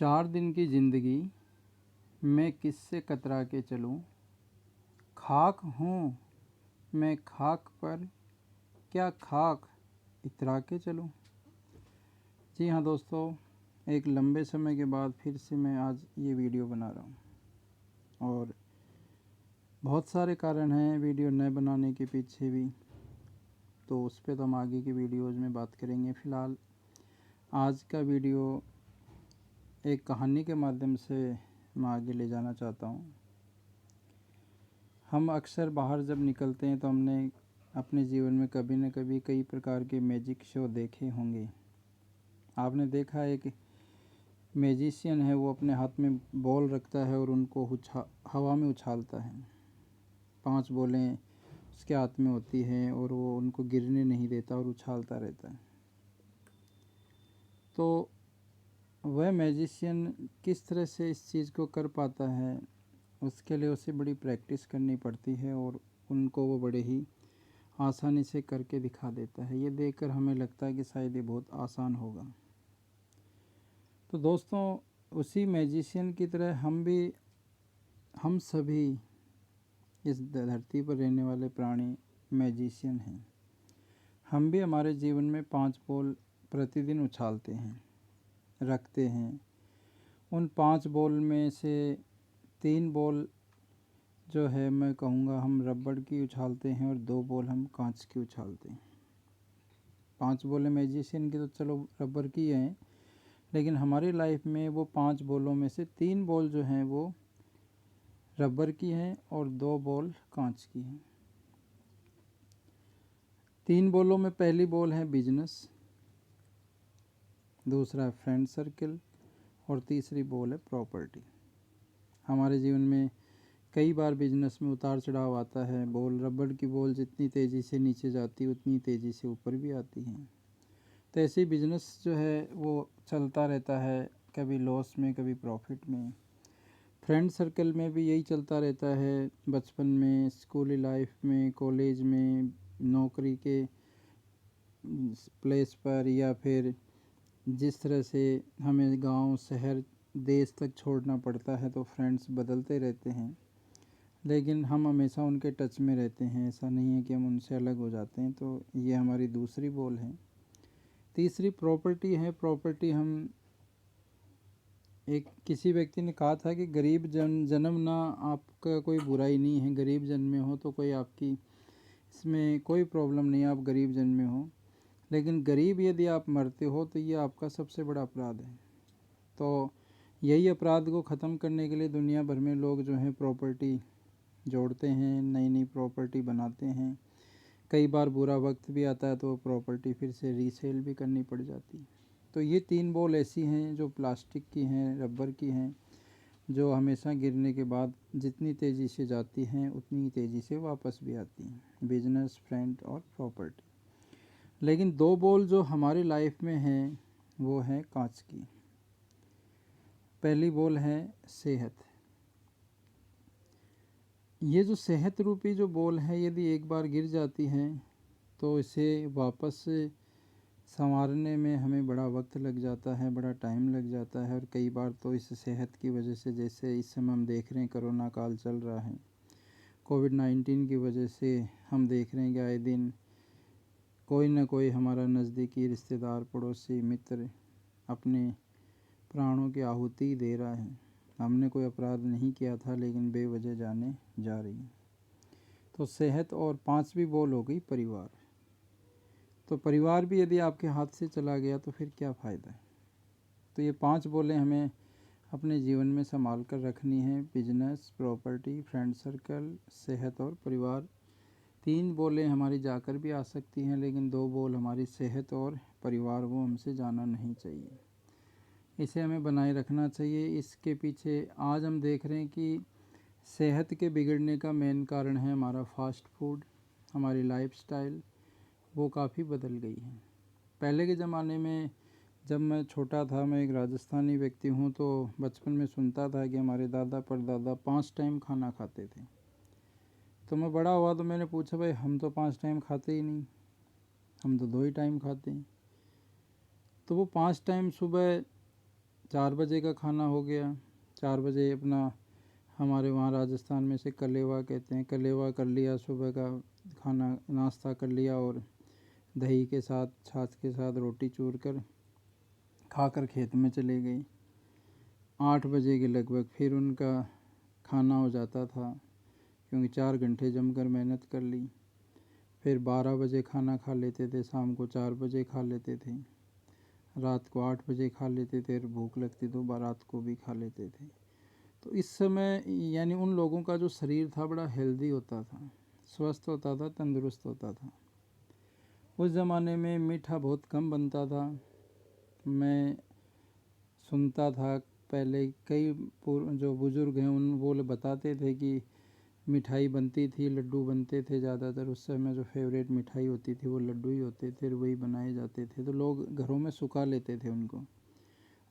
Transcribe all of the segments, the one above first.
4 दिन की ज़िंदगी मैं किससे कतरा के चलूं। खाक हूँ मैं खाक पर, क्या खाक इतरा के चलूं। जी हाँ दोस्तों, एक लंबे समय के बाद फिर से मैं आज ये वीडियो बना रहा हूँ और बहुत सारे कारण हैं वीडियो नए बनाने के पीछे भी, तो उस पर तो हम आगे की वीडियोज़ में बात करेंगे। फ़िलहाल आज का वीडियो एक कहानी के माध्यम से मैं आगे ले जाना चाहता हूँ। हम अक्सर बाहर जब निकलते हैं तो हमने अपने जीवन में कभी न कभी कई प्रकार के मैजिक शो देखे होंगे। आपने देखा एक मैजिशियन है, वो अपने हाथ में बॉल रखता है और उनको हवा में उछालता है। 5 बॉलें उसके हाथ में होती हैं और वो उनको गिरने नहीं देता और उछालता रहता है। तो वह मैजिशियन किस तरह से इस चीज़ को कर पाता है, उसके लिए उसे बड़ी प्रैक्टिस करनी पड़ती है और उनको वो बड़े ही आसानी से करके दिखा देता है। ये देखकर हमें लगता है कि शायद ये बहुत आसान होगा। तो दोस्तों, उसी मैजिशियन की तरह हम सभी इस धरती पर रहने वाले प्राणी मैजिशियन हैं। हम भी हमारे जीवन में 5 बॉल प्रतिदिन उछालते हैं, रखते हैं। उन 5 बॉल में से 3 बॉल जो है मैं कहूँगा हम रबड़ की उछालते हैं और 2 बॉल हम कांच की उछालते हैं। 5 बॉलें मैजिशियन की तो चलो रबड़ की हैं, लेकिन हमारी लाइफ में वो 5 बॉलों में से 3 बॉल जो हैं वो रबड़ की हैं और 2 बॉल कांच की हैं। 3 बॉलों में पहली बॉल है बिजनेस, दूसरा है फ्रेंड सर्कल और तीसरी बॉल है प्रॉपर्टी। हमारे जीवन में कई बार बिजनेस में उतार चढ़ाव आता है। रबड़ की बॉल जितनी तेज़ी से नीचे जाती है उतनी तेज़ी से ऊपर भी आती हैं। तो ऐसे ही बिजनेस जो है वो चलता रहता है, कभी लॉस में कभी प्रॉफिट में। फ्रेंड सर्कल में भी यही चलता रहता है, बचपन में, स्कूली लाइफ में, कॉलेज में, नौकरी के प्लेस पर, या फिर जिस तरह से हमें गांव, शहर, देश तक छोड़ना पड़ता है तो फ्रेंड्स बदलते रहते हैं, लेकिन हम हमेशा उनके टच में रहते हैं। ऐसा नहीं है कि हम उनसे अलग हो जाते हैं। तो ये हमारी दूसरी बॉल है। तीसरी प्रॉपर्टी है। प्रॉपर्टी हम किसी व्यक्ति ने कहा था कि गरीब जन्मना आपका कोई बुराई नहीं है। गरीब जन्मे हो तो कोई आपकी इसमें कोई प्रॉब्लम नहीं है, आप गरीब जन्मे हो। लेकिन गरीब यदि आप मरते हो तो ये आपका सबसे बड़ा अपराध है। तो यही अपराध को ख़त्म करने के लिए दुनिया भर में लोग जो हैं प्रॉपर्टी जोड़ते हैं, नई नई प्रॉपर्टी बनाते हैं। कई बार बुरा वक्त भी आता है तो प्रॉपर्टी फिर से रीसेल भी करनी पड़ जाती है। तो ये 3 बॉल ऐसी हैं जो प्लास्टिक की हैं, रबर की हैं, जो हमेशा गिरने के बाद जितनी तेज़ी से जाती हैं उतनी तेज़ी से वापस भी आती हैं। बिजनेस, फ्रेंड और प्रॉपर्टी। लेकिन 2 बॉल जो हमारी लाइफ में हैं वो है कांच की। पहली बॉल है सेहत। ये जो सेहत रूपी जो बॉल है, यदि एक बार गिर जाती है तो इसे वापस संवारने में हमें बड़ा वक्त लग जाता है, बड़ा टाइम लग जाता है। और कई बार तो इस सेहत की वजह से, जैसे इस समय हम देख रहे हैं कोरोना काल चल रहा है, कोविड-19 की वजह से हम देख रहे हैं कि आए दिन कोई ना कोई हमारा नज़दीकी रिश्तेदार, पड़ोसी, मित्र अपने प्राणों की आहुति दे रहा है। हमने कोई अपराध नहीं किया था लेकिन बेवजह जाने जा रही है। तो सेहत। और 5वीं बॉल हो गई परिवार। तो परिवार भी यदि आपके हाथ से चला गया तो फिर क्या फ़ायदा है। तो ये 5 बॉलें हमें अपने जीवन में संभाल कर रखनी है। बिजनेस, प्रॉपर्टी, फ्रेंड सर्कल, सेहत और परिवार। 3 बॉलें हमारी जाकर भी आ सकती हैं, लेकिन 2 बॉल हमारी सेहत और परिवार, वो हमसे जाना नहीं चाहिए। इसे हमें बनाए रखना चाहिए। इसके पीछे आज हम देख रहे हैं कि सेहत के बिगड़ने का मेन कारण है हमारा फास्ट फूड, हमारी लाइफस्टाइल वो काफ़ी बदल गई है। पहले के ज़माने में जब मैं छोटा था, मैं एक राजस्थानी व्यक्ति हूँ, तो बचपन में सुनता था कि हमारे दादा परदादा 5 टाइम खाना खाते थे। तो मैं बड़ा हुआ तो मैंने पूछा, भाई हम तो 5 टाइम खाते ही नहीं, हम तो 2 ही टाइम खाते हैं। तो वो 5 टाइम सुबह 4 बजे का खाना हो गया। 4 बजे अपना हमारे वहाँ राजस्थान में से कलेवा कहते हैं, कलेवा कर लिया, सुबह का खाना नाश्ता कर लिया और दही के साथ छाछ के साथ रोटी चूर कर खाकर खेत में चले गई। 8 बजे के लगभग फिर उनका खाना हो जाता था, क्योंकि 4 घंटे जमकर मेहनत कर ली। फिर 12 बजे खाना खा लेते थे, शाम को 4 बजे खा लेते थे, रात को 8 बजे खा लेते थे, भूख लगती तो रात को भी खा लेते थे। तो इस समय यानी उन लोगों का जो शरीर था बड़ा हेल्दी होता था, स्वस्थ होता था, तंदुरुस्त होता था। उस ज़माने में मीठा बहुत कम बनता था। मैं सुनता था पहले कई जो बुज़ुर्ग हैं उन वो बताते थे कि मिठाई बनती थी, लड्डू बनते थे ज़्यादातर। उस समय जो फेवरेट मिठाई होती थी वो लड्डू ही होते थे, वही बनाए जाते थे। तो लोग घरों में सुखा लेते थे उनको,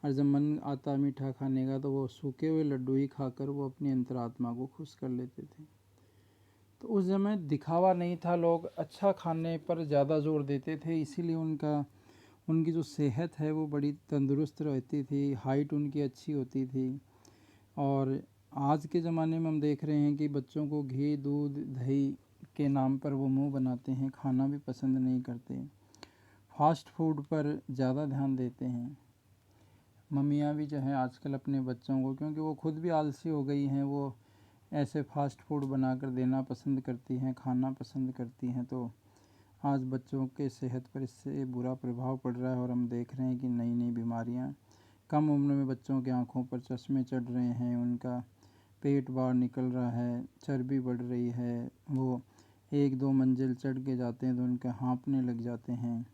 और जब मन आता मीठा खाने का तो वो सूखे हुए लड्डू ही खाकर वो अपनी अंतरात्मा को खुश कर लेते थे। तो उस समय दिखावा नहीं था, लोग अच्छा खाने पर ज़्यादा जोर देते थे, इसीलिए उनकी जो सेहत है वो बड़ी तंदुरुस्त रहती थी, हाइट उनकी अच्छी होती थी। और आज के ज़माने में हम देख रहे हैं कि बच्चों को घी, दूध, दही के नाम पर वो मुंह बनाते हैं, खाना भी पसंद नहीं करते, फास्ट फूड पर ज़्यादा ध्यान देते हैं। मम्मियाँ भी जो हैं आजकल अपने बच्चों को, क्योंकि वो खुद भी आलसी हो गई हैं, वो ऐसे फास्ट फूड बनाकर देना पसंद करती हैं, खाना पसंद करती हैं। तो आज बच्चों के सेहत पर इससे बुरा प्रभाव पड़ रहा है, और हम देख रहे हैं कि नई नई बीमारियां, कम उम्र में बच्चों की आंखों पर चश्मे चढ़ रहे हैं, उनका पेट बाहर निकल रहा है, चर्बी बढ़ रही है, वो 1-2 मंजिल चढ़ के जाते हैं तो उनके हाँफने लग जाते हैं।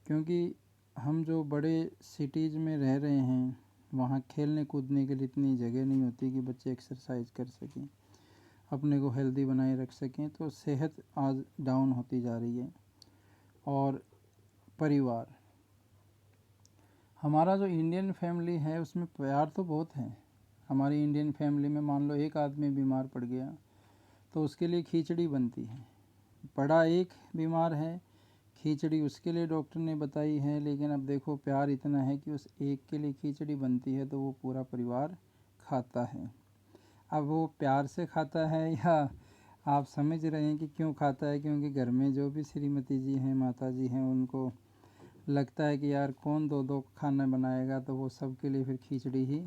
क्योंकि हम जो बड़े सिटीज़ में रह रहे हैं वहाँ खेलने कूदने के लिए इतनी जगह नहीं होती कि बच्चे एक्सरसाइज कर सकें, अपने को हेल्दी बनाए रख सकें। तो सेहत आज डाउन होती जा रही है। और परिवार, हमारा जो इंडियन फैमिली है उसमें प्यार तो बहुत है। हमारी इंडियन फैमिली में मान लो एक आदमी बीमार पड़ गया तो उसके लिए खिचड़ी बनती है, बड़ा एक बीमार है, खिचड़ी उसके लिए डॉक्टर ने बताई है। लेकिन अब देखो प्यार इतना है कि उस एक के लिए खिचड़ी बनती है तो वो पूरा परिवार खाता है। अब वो प्यार से खाता है या आप समझ रहे हैं कि क्यों खाता है, क्योंकि घर में जो भी श्रीमती जी हैं, माता जी हैं, उनको लगता है कि यार कौन 2-2 खाना बनाएगा, तो वो सबके लिए फिर खिचड़ी ही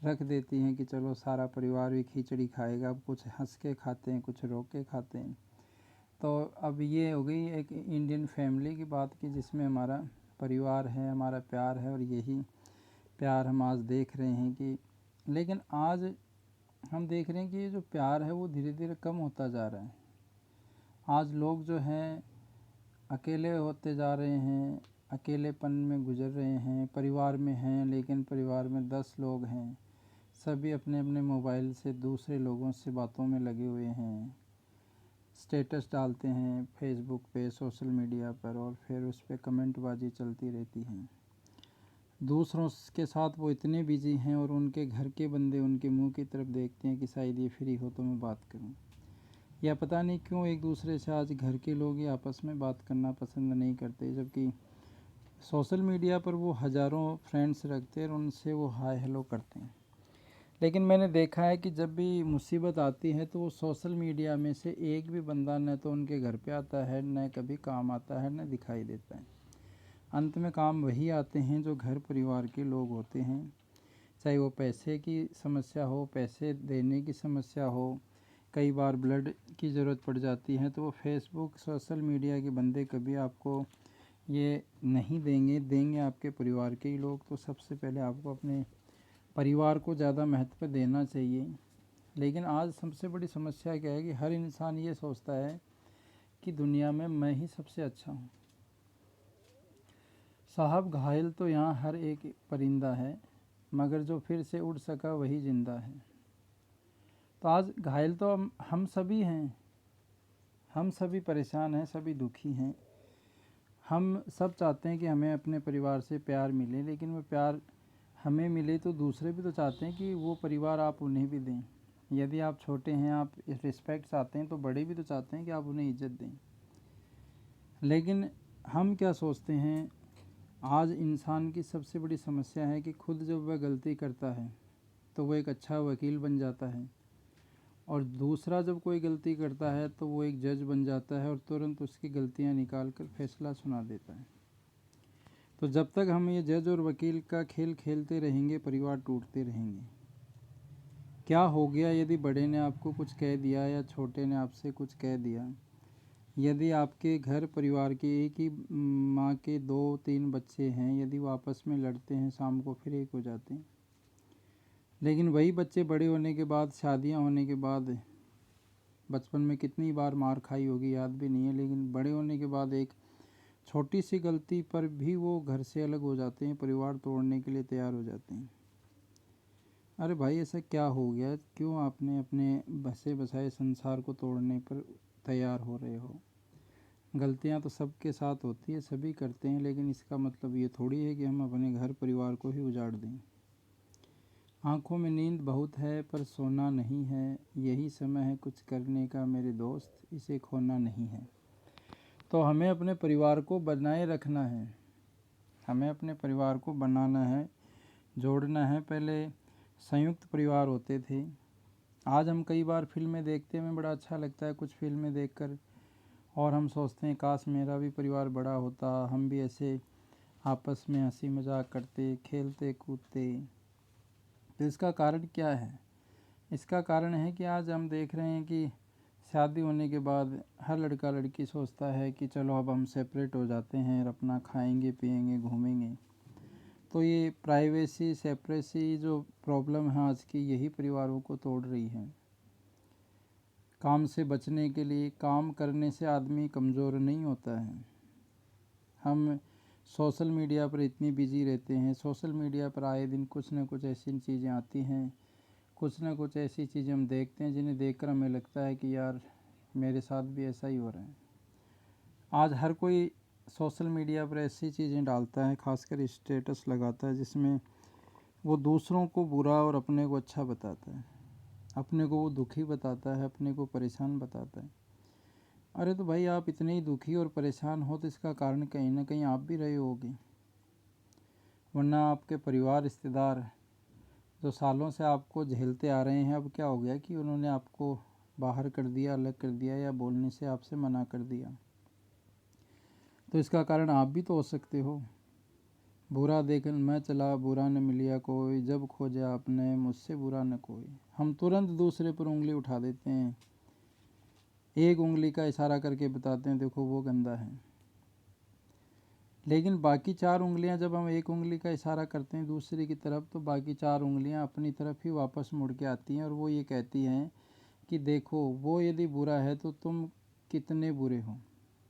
रख देती हैं कि चलो सारा परिवार भी खिचड़ी खाएगा। अब कुछ हंस के खाते हैं, कुछ रो के खाते हैं। तो अब ये हो गई एक इंडियन फैमिली की बात की जिसमें हमारा परिवार है, हमारा प्यार है, और यही प्यार हम आज देख रहे हैं कि, लेकिन आज हम देख रहे हैं कि ये जो प्यार है वो धीरे धीरे कम होता जा रहा है। आज लोग जो हैं अकेले होते जा रहे हैं, अकेलेपन में गुजर रहे हैं। परिवार में हैं लेकिन परिवार में 10 लोग हैं, सभी अपने अपने मोबाइल से दूसरे लोगों से बातों में लगे हुए हैं, स्टेटस डालते हैं फेसबुक पे, सोशल मीडिया पर, और फिर उस पर कमेंटबाजी चलती रहती है। दूसरों के साथ वो इतने बिजी हैं और उनके घर के बंदे उनके मुंह की तरफ देखते हैं कि शायद ये फ्री हो तो मैं बात करूं, या पता नहीं क्यों एक दूसरे से आज घर के लोग ही आपस में बात करना पसंद नहीं करते, जबकि सोशल मीडिया पर वो हज़ारों फ्रेंड्स रखते हैं और उनसे वो हाय हेलो करते हैं। लेकिन मैंने देखा है कि जब भी मुसीबत आती है तो वो सोशल मीडिया में से एक भी बंदा न तो उनके घर पे आता है, न कभी काम आता है, न दिखाई देता है। अंत में काम वही आते हैं जो घर परिवार के लोग होते हैं, चाहे वो पैसे की समस्या हो, पैसे देने की समस्या हो, कई बार ब्लड की ज़रूरत पड़ जाती है, तो वो फेसबुक सोशल मीडिया के बंदे कभी आपको ये नहीं देंगे आपके परिवार के ही लोग। तो सबसे पहले आपको अपने परिवार को ज़्यादा महत्व देना चाहिए। लेकिन आज सबसे बड़ी समस्या क्या है कि हर इंसान ये सोचता है कि दुनिया में मैं ही सबसे अच्छा हूँ। साहब घायल तो यहाँ हर एक परिंदा है, मगर जो फिर से उड़ सका वही ज़िंदा है। तो आज घायल तो हम सभी हैं, हम सभी परेशान हैं, सभी दुखी हैं। हम सब चाहते हैं कि हमें अपने परिवार से प्यार मिले, लेकिन वो प्यार हमें मिले तो दूसरे भी तो चाहते हैं कि वो परिवार आप उन्हें भी दें। यदि आप छोटे हैं, आप रिस्पेक्ट चाहते हैं, तो बड़े भी तो चाहते हैं कि आप उन्हें इज्जत दें। लेकिन हम क्या सोचते हैं आज इंसान की सबसे बड़ी समस्या है कि खुद जब वह गलती करता है तो वो एक अच्छा वकील बन जाता है, और दूसरा जब कोई गलती करता है तो वो एक जज बन जाता है और तुरंत उसकी गलतियां निकाल कर फैसला सुना देता है। तो जब तक हम ये जज और वकील का खेल खेलते रहेंगे, परिवार टूटते रहेंगे। क्या हो गया यदि बड़े ने आपको कुछ कह दिया या छोटे ने आपसे कुछ कह दिया? यदि आपके घर परिवार के एक ही माँ के 2-3 बच्चे हैं, यदि वो आपस में लड़ते हैं, शाम को फिर एक हो जाते हैं। लेकिन वही बच्चे बड़े होने के बाद, शादियाँ होने के बाद, बचपन में कितनी बार मार खाई होगी याद भी नहीं है, लेकिन बड़े होने के बाद एक छोटी सी गलती पर भी वो घर से अलग हो जाते हैं, परिवार तोड़ने के लिए तैयार हो जाते हैं। अरे भाई, ऐसा क्या हो गया? क्यों आपने अपने बसे बसाए संसार को तोड़ने पर तैयार हो रहे हो? गलतियां तो सबके साथ होती है, सभी करते हैं, लेकिन इसका मतलब ये थोड़ी है कि हम अपने घर परिवार को ही उजाड़ दें। आँखों में नींद बहुत है पर सोना नहीं है, यही समय है कुछ करने का मेरे दोस्त, इसे खोना नहीं है। तो हमें अपने परिवार को बनाए रखना है, हमें अपने परिवार को बनाना है, जोड़ना है। पहले संयुक्त परिवार होते थे। आज हम कई बार फिल्में देखते हैं, हमें बड़ा अच्छा लगता है कुछ फिल्में देखकर, और हम सोचते हैं काश मेरा भी परिवार बड़ा होता, हम भी ऐसे आपस में हंसी मजाक करते, खेलते कूदते। तो इसका कारण क्या है? इसका कारण है कि आज हम देख रहे हैं कि शादी होने के बाद हर लड़का लड़की सोचता है कि चलो अब हम सेपरेट हो जाते हैं और अपना खाएंगे पिएंगे घूमेंगे। तो ये प्राइवेसी सेपरेसी जो प्रॉब्लम है आज की, यही परिवारों को तोड़ रही है। काम से बचने के लिए, काम करने से आदमी कमज़ोर नहीं होता है। हम सोशल मीडिया पर इतनी बिजी रहते हैं, सोशल मीडिया पर आए दिन कुछ ना कुछ ऐसी चीज़ें आती हैं, कुछ ना कुछ ऐसी चीज़ें हम देखते हैं जिन्हें देखकर हमें लगता है कि यार मेरे साथ भी ऐसा ही हो रहा है। आज हर कोई सोशल मीडिया पर ऐसी चीज़ें डालता है, खासकर स्टेटस लगाता है जिसमें वो दूसरों को बुरा और अपने को अच्छा बताता है, अपने को वो दुखी बताता है, अपने को परेशान बताता है। अरे तो भाई, आप इतने ही दुखी और परेशान हो तो इसका कारण कहीं ना कहीं आप भी रहे होगे, वरना आपके परिवार रिश्तेदार जो सालों से आपको झेलते आ रहे हैं, अब क्या हो गया कि उन्होंने आपको बाहर कर दिया, अलग कर दिया, या बोलने से आपसे मना कर दिया? तो इसका कारण आप भी तो हो सकते हो। बुरा देखन मैं चला, बुरा न मिलिया कोई, जब खोजा आपने मुझसे बुरा न कोई। हम तुरंत दूसरे पर उंगली उठा देते हैं, एक उंगली का इशारा करके बताते हैं देखो वो गंदा है, लेकिन बाकी 4 उंगलियां, जब हम एक उंगली का इशारा करते हैं दूसरे की तरफ, तो बाकी 4 उंगलियां अपनी तरफ ही वापस मुड़ के आती हैं और वो ये कहती हैं कि देखो वो यदि बुरा है तो तुम कितने बुरे हो।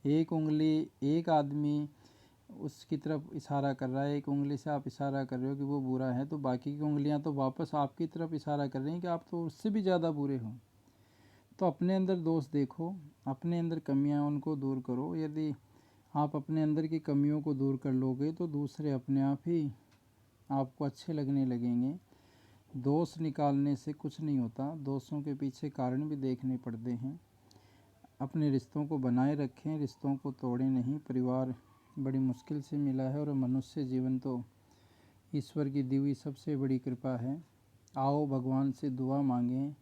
एक उंगली, एक आदमी उसकी तरफ इशारा कर रहा है, एक उंगली से आप इशारा कर रहे हो कि वो बुरा है, तो बाकी की उंगलियां तो वापस आपकी तरफ इशारा कर रही हैं कि आप तो उससे भी ज़्यादा बुरे हो। तो अपने अंदर दोष देखो, अपने अंदर कमियां उनको दूर करो। यदि आप अपने अंदर की कमियों को दूर कर लोगे तो दूसरे अपने आप ही आपको अच्छे लगने लगेंगे। दोष निकालने से कुछ नहीं होता, दोषों के पीछे कारण भी देखने पड़ते हैं। अपने रिश्तों को बनाए रखें, रिश्तों को तोड़ें नहीं। परिवार बड़ी मुश्किल से मिला है और मनुष्य जीवन तो ईश्वर की दी हुई सबसे बड़ी कृपा है। आओ भगवान से दुआ मांगें,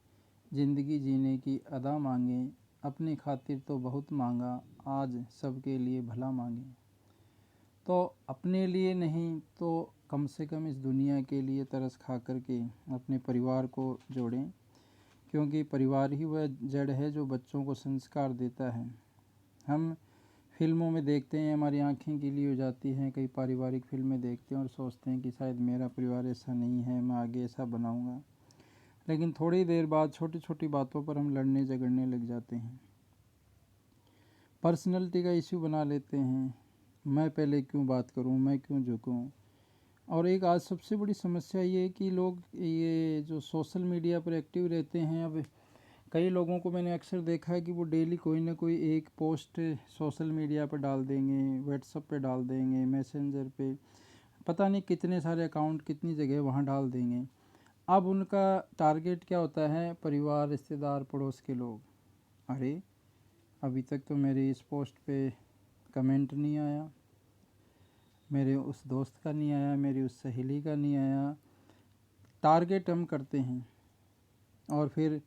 ज़िंदगी जीने की अदा मांगें, अपनी खातिर तो बहुत मांगा, आज सबके लिए भला मांगें। तो अपने लिए नहीं तो कम से कम इस दुनिया के लिए तरस खा कर के अपने परिवार को जोड़ें, क्योंकि परिवार ही वह जड़ है जो बच्चों को संस्कार देता है। हम फिल्मों में देखते हैं, हमारी आंखें गीली हो जाती हैं, कई पारिवारिक फिल्में देखते हैं और सोचते हैं कि शायद मेरा परिवार ऐसा नहीं है, मैं आगे ऐसा बनाऊंगा। लेकिन थोड़ी देर बाद छोटी छोटी बातों पर हम लड़ने झगड़ने लग जाते हैं, पर्सनैलिटी का इश्यू बना लेते हैं, मैं पहले क्यों बात करूं, मैं क्यों झुकूं। और एक आज सबसे बड़ी समस्या ये है कि लोग ये जो सोशल मीडिया पर एक्टिव रहते हैं, अब कई लोगों को मैंने अक्सर देखा है कि वो डेली कोई ना कोई एक पोस्ट सोशल मीडिया पर डाल देंगे, व्हाट्सएप पे डाल देंगे, मैसेंजर पे, पता नहीं कितने सारे अकाउंट कितनी जगह वहाँ डाल देंगे। अब उनका टारगेट क्या होता है? परिवार, रिश्तेदार, पड़ोस के लोग। अरे अभी तक तो मेरी इस पोस्ट पे कमेंट नहीं आया, मेरे उस दोस्त का नहीं आया, मेरी उस सहेली का नहीं आया। टारगेट हम करते हैं और फिर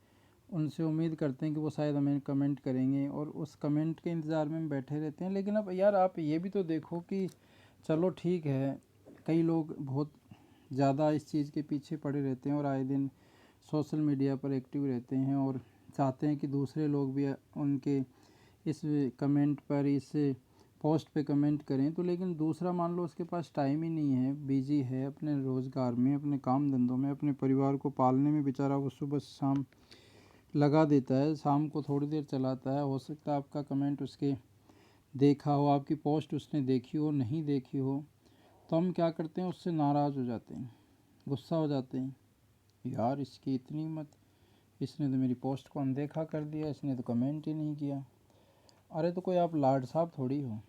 उनसे उम्मीद करते हैं कि वो शायद हमें कमेंट करेंगे और उस कमेंट के इंतज़ार में हम बैठे रहते हैं। लेकिन अब यार आप ये भी तो देखो कि चलो ठीक है, कई लोग बहुत ज़्यादा इस चीज़ के पीछे पड़े रहते हैं और आए दिन सोशल मीडिया पर एक्टिव रहते हैं और चाहते हैं कि दूसरे लोग भी उनके इस कमेंट पर, इस पोस्ट पे कमेंट करें। तो लेकिन दूसरा मान लो उसके पास टाइम ही नहीं है, बिजी है अपने रोज़गार में, अपने काम धंधों में, अपने परिवार को पालने में, बेचारा वो सुबह से शाम लगा देता है, शाम को थोड़ी देर चलाता है। हो सकता है आपका कमेंट उसके देखा हो, आपकी पोस्ट उसने देखी हो, नहीं देखी हो, तो हम क्या करते हैं, उससे नाराज़ हो जाते हैं, गुस्सा हो जाते हैं। यार इसकी इतनी हिम्मत, इसने तो मेरी पोस्ट को अनदेखा कर दिया, इसने तो कमेंट ही नहीं किया। अरे तो कोई आप लाड साहब थोड़ी हो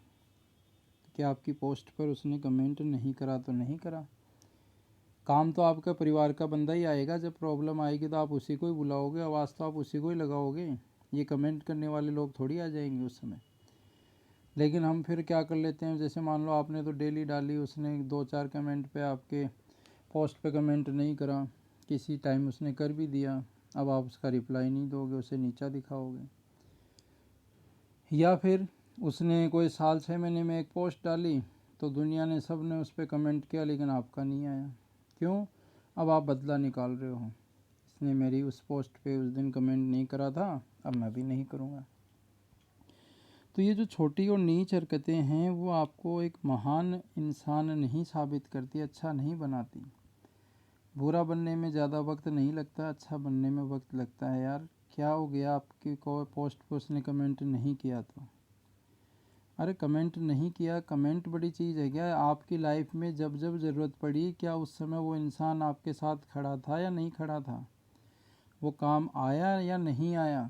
कि आपकी पोस्ट पर उसने कमेंट नहीं करा तो नहीं करा। काम तो आपका परिवार का बंदा ही आएगा, जब प्रॉब्लम आएगी तो आप उसी को ही बुलाओगे, आवाज़ तो आप उसी को ही लगाओगे, ये कमेंट करने वाले लोग थोड़ी आ जाएंगे उस समय। लेकिन हम फिर क्या कर लेते हैं, जैसे मान लो आपने तो डेली डाली, उसने 2-4 कमेंट पे आपके पोस्ट पे कमेंट नहीं करा, किसी टाइम उसने कर भी दिया, अब आप उसका रिप्लाई नहीं दोगे, उसे नीचा दिखाओगे। या फिर उसने कोई साल 6 महीने में एक पोस्ट डाली तो दुनिया ने, सब ने उस पर कमेंट किया, लेकिन आपका नहीं आया। क्यों? अब आप बदला निकाल रहे हो, इसने मेरी उस पोस्ट पे उस दिन कमेंट नहीं करा था, अब मैं भी नहीं करूँगा। तो ये जो छोटी और नीच हरकतें हैं वो आपको एक महान इंसान नहीं साबित करती, अच्छा नहीं बनाती। बुरा बनने में ज़्यादा वक्त नहीं लगता, अच्छा बनने में वक्त लगता है। यार क्या हो गया आपकी को पोस्ट पर उसने कमेंट नहीं किया तो? अरे कमेंट नहीं किया, कमेंट बड़ी चीज़ है क्या? आपकी लाइफ में जब जब ज़रूरत पड़ी, क्या उस समय वो इंसान आपके साथ खड़ा था या नहीं खड़ा था? वो काम आया या नहीं आया?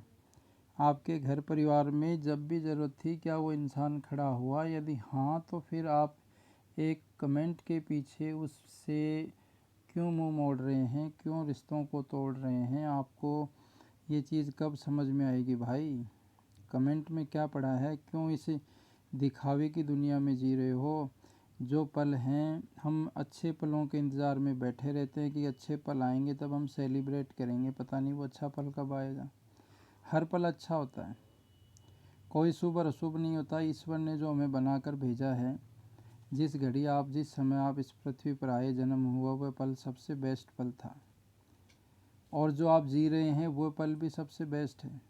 आपके घर परिवार में जब भी ज़रूरत थी, क्या वो इंसान खड़ा हुआ? यदि हाँ, तो फिर आप एक कमेंट के पीछे उससे क्यों मुंह मोड़ रहे हैं, क्यों रिश्तों को तोड़ रहे हैं? आपको ये चीज़ कब समझ में आएगी भाई? कमेंट में क्या पड़ा है? क्यों इस दिखावे की दुनिया में जी रहे हो? जो पल हैं, हम अच्छे पलों के इंतज़ार में बैठे रहते हैं कि अच्छे पल आएंगे तब हम सेलिब्रेट करेंगे, पता नहीं वो अच्छा पल कब आएगा। हर पल अच्छा होता है, कोई शुभ और अशुभ नहीं होता। ईश्वर ने जो हमें बनाकर भेजा है, जिस घड़ी आप, जिस समय आप इस पृथ्वी पर आए, जन्म हुआ, वह पल सबसे बेस्ट पल था, और जो आप जी रहे हैं वो पल भी सबसे बेस्ट है।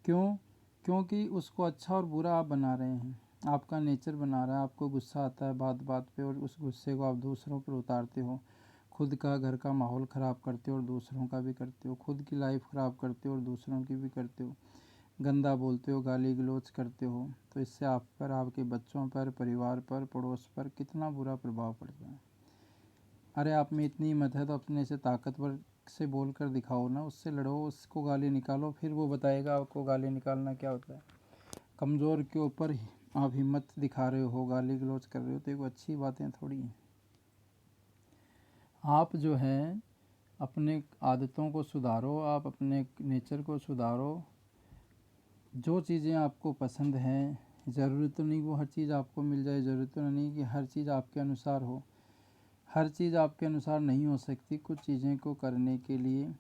क्यों? क्योंकि उसको अच्छा और बुरा आप बना रहे हैं, आपका नेचर बना रहा है। आपको गुस्सा आता है बात बात पे और उस गुस्से को आप दूसरों पर उतारते हो, खुद का घर का माहौल ख़राब करते हो और दूसरों का भी करते हो, खुद की लाइफ ख़राब करते हो और दूसरों की भी करते हो, गंदा बोलते हो, गाली गलौज करते हो। तो इससे आप पर, आपके बच्चों पर, परिवार पर, पड़ोस पर कितना बुरा प्रभाव पड़ता है। अरे आप में इतनी हिम्मत है तो अपने से ताकतवर से बोल कर दिखाओ ना, उससे लड़ो, उसको गाली निकालो, फिर वो बताएगा आपको गाली निकालना क्या होता है। कमज़ोर के ऊपर आप हिम्मत दिखा रहे हो, गाली गलौज कर रहे हो, तो ये अच्छी बातें थोड़ी हैं। आप जो है अपने आदतों को सुधारो, आप अपने नेचर को सुधारो। जो चीज़ें आपको पसंद हैं, ज़रूरी तो नहीं वो हर चीज़ आपको मिल जाए, ज़रूरी तो नहीं कि हर चीज़ आपके अनुसार हो, हर चीज़ आपके अनुसार नहीं हो सकती। कुछ चीज़ें को करने के लिए,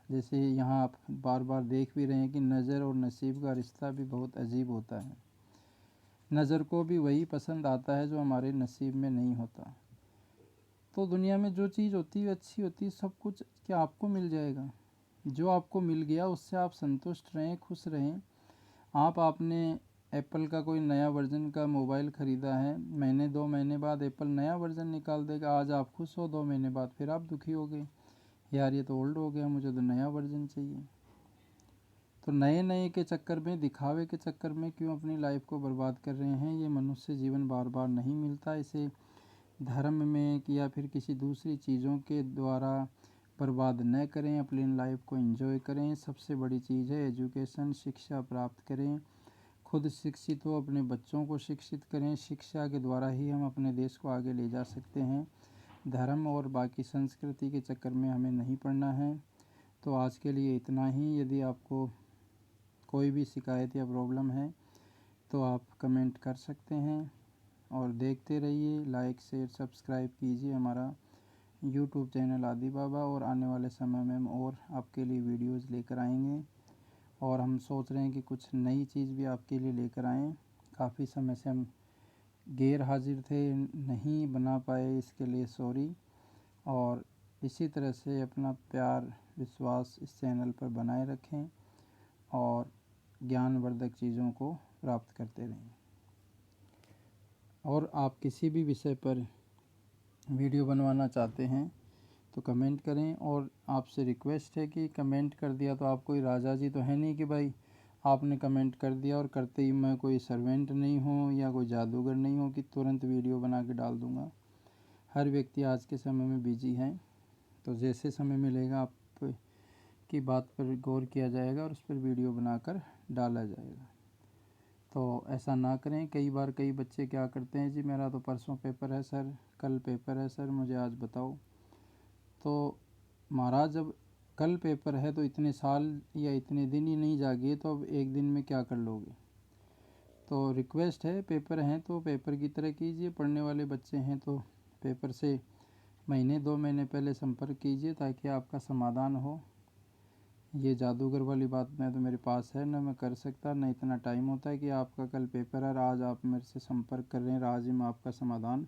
जैसे यहाँ आप बार बार देख भी रहे हैं कि नज़र और नसीब का रिश्ता भी बहुत अजीब होता है। नज़र को भी वही पसंद आता है जो हमारे नसीब में नहीं होता। तो दुनिया में जो चीज़ होती है अच्छी होती है, सब कुछ क्या आपको मिल जाएगा? जो आपको मिल गया उससे आप संतुष्ट रहें, खुश रहें। आपने एप्पल का कोई नया वर्जन का मोबाइल ख़रीदा है, महीने 2 महीने बाद एप्पल नया वर्जन निकाल देगा। आज आप खुश हो, 2 महीने बाद फिर आप दुखी हो गए, यार ये तो ओल्ड हो गया, मुझे तो नया वर्जन चाहिए। तो नए नए के चक्कर में, दिखावे के चक्कर में क्यों अपनी लाइफ को बर्बाद कर रहे हैं? ये मनुष्य जीवन बार बार नहीं मिलता, इसे धर्म में या फिर किसी दूसरी चीज़ों के द्वारा बर्बाद न करें, अपनी लाइफ को एंजॉय करें। सबसे बड़ी चीज़ है एजुकेशन, शिक्षा प्राप्त करें, खुद शिक्षित हो, अपने बच्चों को शिक्षित करें। शिक्षा के द्वारा ही हम अपने देश को आगे ले जा सकते हैं, धर्म और बाकी संस्कृति के चक्कर में हमें नहीं पड़ना है। तो आज के लिए इतना ही। यदि आपको कोई भी शिकायत या प्रॉब्लम है तो आप कमेंट कर सकते हैं और देखते रहिए। लाइक शेयर सब्सक्राइब कीजिए हमारा यूट्यूब चैनल आदि बाबा, और आने वाले समय में हम और आपके लिए वीडियोज़ लेकर आएंगे। और हम सोच रहे हैं कि कुछ नई चीज़ भी आपके लिए लेकर आएँ। काफ़ी समय से हम गैर हाजिर थे, नहीं बना पाए, इसके लिए सॉरी। और इसी तरह से अपना प्यार विश्वास इस चैनल पर बनाए रखें और ज्ञानवर्धक चीज़ों को प्राप्त करते रहें। और आप किसी भी विषय पर वीडियो बनवाना चाहते हैं तो कमेंट करें। और आपसे रिक्वेस्ट है कि कमेंट कर दिया तो आप कोई राजा जी तो है नहीं कि भाई आपने कमेंट कर दिया और करते ही मैं कोई सर्वेंट नहीं हूँ या कोई जादूगर नहीं हूँ कि तुरंत वीडियो बना के डाल दूँगा। हर व्यक्ति आज के समय में बिजी है, तो जैसे समय मिलेगा आप की बात पर गौर किया जाएगा और उस पर वीडियो बनाकर डाला जाएगा। तो ऐसा ना करें। कई बार कई बच्चे क्या करते हैं, जी मेरा तो परसों पेपर है सर, कल पेपर है सर, मुझे आज बताओ। तो महाराज जब कल पेपर है तो इतने साल या इतने दिन ही नहीं जागे तो अब एक दिन में क्या कर लोगे। तो रिक्वेस्ट है, पेपर हैं तो पेपर की तरह कीजिए। पढ़ने वाले बच्चे हैं तो पेपर से महीने 2 महीने पहले संपर्क कीजिए ताकि आपका समाधान हो। ये जादूगर वाली बात मैं तो मेरे पास है ना, मैं कर सकता ना, इतना टाइम होता है कि आपका कल पेपर है, आज आप मेरे से संपर्क कर रहे हैं, आज ही मैं आपका समाधान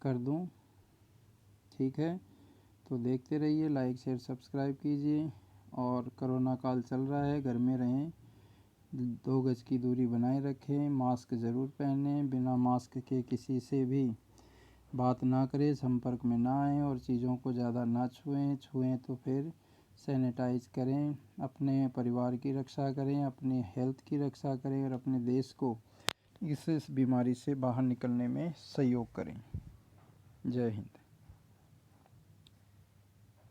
कर दूं। ठीक है, तो देखते रहिए, लाइक शेयर सब्सक्राइब कीजिए। और कोरोना काल चल रहा है, घर में रहें, 2 गज की दूरी बनाए रखें, मास्क ज़रूर पहनें, बिना मास्क के किसी से भी बात ना करें, संपर्क में ना आएँ और चीज़ों को ज़्यादा ना छुएं तो फिर सैनिटाइज करें। अपने परिवार की रक्षा करें, अपने हेल्थ की रक्षा करें और अपने देश को इस बीमारी से बाहर निकलने में सहयोग करें। जय हिंद।